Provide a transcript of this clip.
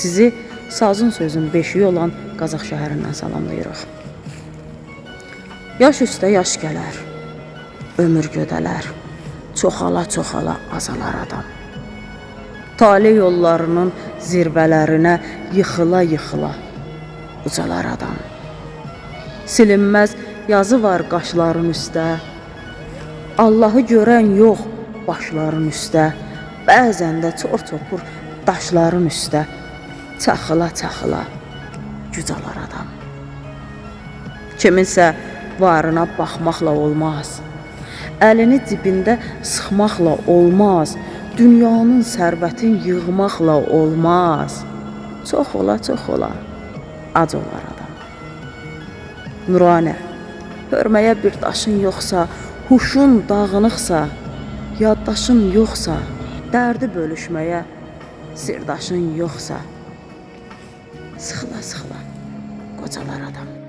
Sizi sazın sözün beşiği olan Qazax şəhərindən salamlayırıq. Yaş üstə yaş gələr, ömür gödələr, çoxala-çoxala azalar adam. Tale yollarının zirvələrinə yıxıla-yıxıla ucalar adam. Silinməz yazı var qaşların üstə, Allahı görən yox başların üstə, bəzən də çor-çopur daşların üstə, çaxıla-çaxıla gücalar adam. Kiminsə varına baxmaqla olmaz, əlini dibində sıxmaqla olmaz, dünyanın sərvətin yığmaqla olmaz. Çox ola, ac olar adam. Nuranə, hörməyə bir daşın yoxsa, huşun dağınıqsa, yaddaşın yoxsa, dərdi bölüşməyə sirdaşın yoxsa, sıxıla-sıxıla qocalar adam.